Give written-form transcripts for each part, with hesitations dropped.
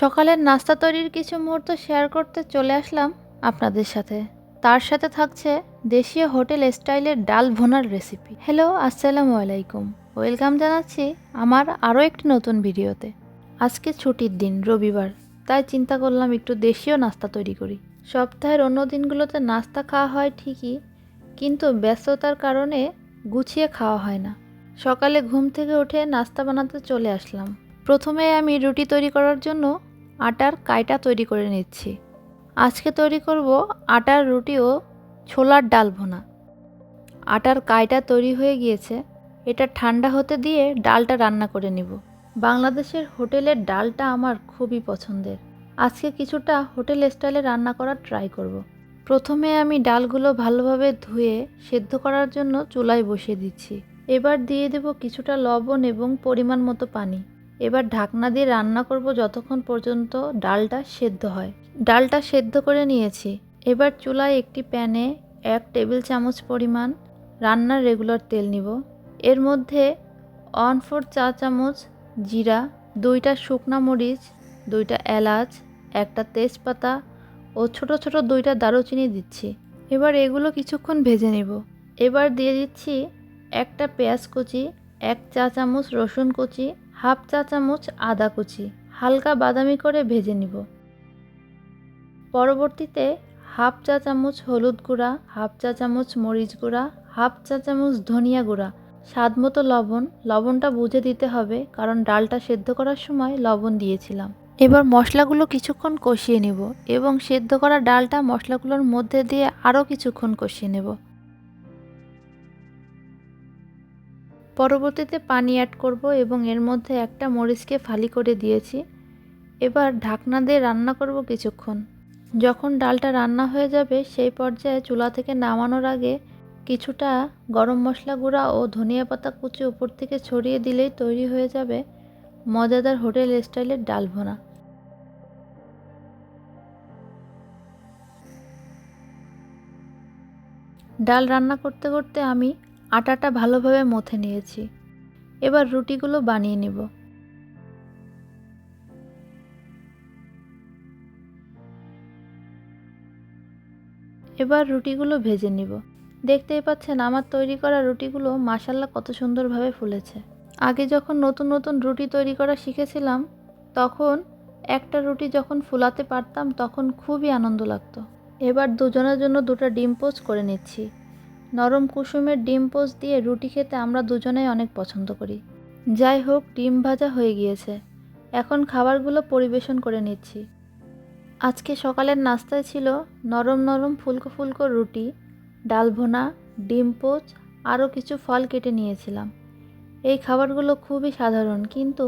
সকালের নাস্তা তৈরির কিছু মুহূর্ত শেয়ার করতে চলে আসলাম আপনাদের সাথে। তার সাথে থাকছে দেশীয় হোটেল স্টাইলের ডাল ভুনার রেসিপি। হ্যালো, আসসালামু আলাইকুম। ওয়েলকাম জানাচ্ছি আমার আরও একটি নতুন ভিডিওতে। আজকে ছুটির দিন, রবিবার, তাই চিন্তা করলাম একটু দেশীয় নাস্তা তৈরি করি। সপ্তাহের অন্য দিনগুলোতে নাস্তা খাওয়া হয় ঠিকই, কিন্তু ব্যস্ততার কারণে গুছিয়ে খাওয়া হয় না। সকালে ঘুম থেকে উঠে নাস্তা বানাতে চলে আসলাম। প্রথমে আমি রুটি তৈরি করার জন্য আটার কাইটা তৈরি করে নিচ্ছি। আজকে তৈরি করব আটার রুটি ও ছোলার ডাল ভুনা। আটার কাইটা তৈরি হয়ে গিয়েছে, এটা ঠান্ডা হতে দিয়ে ডালটা রান্না করে নিব। বাংলাদেশের হোটেলের ডালটা আমার খুবই পছন্দের। আজকে কিছুটা হোটেল স্টাইলে রান্না করার ট্রাই করব। প্রথমে আমি ডালগুলো ভালোভাবে ধুয়ে সেদ্ধ করার জন্য চুলায় বসিয়ে দিচ্ছি। এবার দিয়ে দেব কিছুটা লবণ এবং পরিমাণ মতো পানি। এবার ঢাকনা দিয়ে রান্না করব যতক্ষণ পর্যন্ত ডালটা সেদ্ধ হয়। ডালটা সেদ্ধ করে নিয়েছি। এবার চুলায় একটি প্যানে 1 টেবিল চামচ পরিমাণ রান্নার রেগুলার তেল নিব। এর মধ্যে 1/4 চা চামচ জিরা, 2টা শুকনা মরিচ, 2টা এলাচ, 1টা তেজপাতা ও ছোট ছোট 2টা দারুচিনি দিচ্ছি। এবার এগুলো কিছুক্ষণ ভেজে নেব। এবার দিয়ে দিচ্ছি 1টা পেঁয়াজ কুচি, 1 চা চামচ রসুন কুচি, 1/2 চা চামচ আদা কুচি, হালকা বাদামি করে ভেজে নিব। পরবর্তীতে 1/2 চা চামচ হলুদ গুঁড়া, 1/2 চা চামচ মরিচ গুঁড়া, 1/2 চা চামচ ধনিয়া গুঁড়া, স্বাদমতো লবণ। লবণটা বুঝে দিতে হবে, কারণ ডালটা সেদ্ধ করার সময় লবণ দিয়েছিলাম। এবার মশলাগুলো কিছুক্ষণ কষিয়ে নেব এবং সেদ্ধ করা ডালটা মশলাগুলোর মধ্যে দিয়ে আরও কিছুক্ষণ কষিয়ে নেব। পরবর্তীতে পানি অ্যাড করব এবং এর মধ্যে একটা মরিচকে ফালি করে দিয়েছি। এবার ঢাকনা দিয়ে রান্না করব কিছুক্ষণ। যখন ডালটা রান্না হয়ে যাবে সেই পর্যায়ে চুলা থেকে নামানোর আগে কিছুটা গরম মশলা গুঁড়া ও ধনিয়া পাতা কুচি উপর থেকে ছড়িয়ে দিলেই তৈরি হয়ে যাবে মজাদার হোটেল স্টাইলের ডাল ভুনা। ডাল রান্না করতে করতে আমি আটাটা ভালোভাবে মথে নিয়েছি। এবার রুটিগুলো বানিয়ে নেব। এবার রুটিগুলো ভেজে নিব। দেখতেই পাচ্ছেন আমার তৈরি করা রুটিগুলো মাশাআল্লাহ কত সুন্দরভাবে ফুলেছে। আগে যখন নতুন নতুন রুটি তৈরি করা শিখেছিলাম, তখন একটা রুটি যখন ফুলাতে পারতাম তখন খুবই আনন্দ লাগতো। এবার দুজনের জন্য 2টা ডিম পোচ করে নিচ্ছি। নরম কুসুমের ডিম পোচ দিয়ে রুটি খেতে আমরা দুজনেই অনেক পছন্দ করি। যাই হোক, ডিম ভাজা হয়ে গিয়েছে। এখন খাবারগুলো পরিবেশন করে নিচ্ছি। আজকে সকালের নাস্তায় ছিল নরম নরম ফুলকো ফুলকো রুটি, ডাল ভুনা, ডিম পোচ, আরও কিছু ফল কেটে নিয়েছিলাম। এই খাবারগুলো খুবই সাধারণ, কিন্তু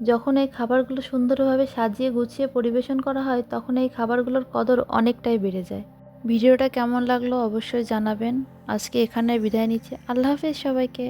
যখন এই খাবারগুলো সুন্দরভাবে সাজিয়ে গুছিয়ে পরিবেশন করা হয় তখন এই খাবারগুলোর কদর অনেকটাই বেড়ে যায়। ভিডিওটা কেমন লাগলো অবশ্যই জানাবেন। আজকে এখানে বিদায় নিচ্ছি। আল্লাহ হাফেজ সবাইকে।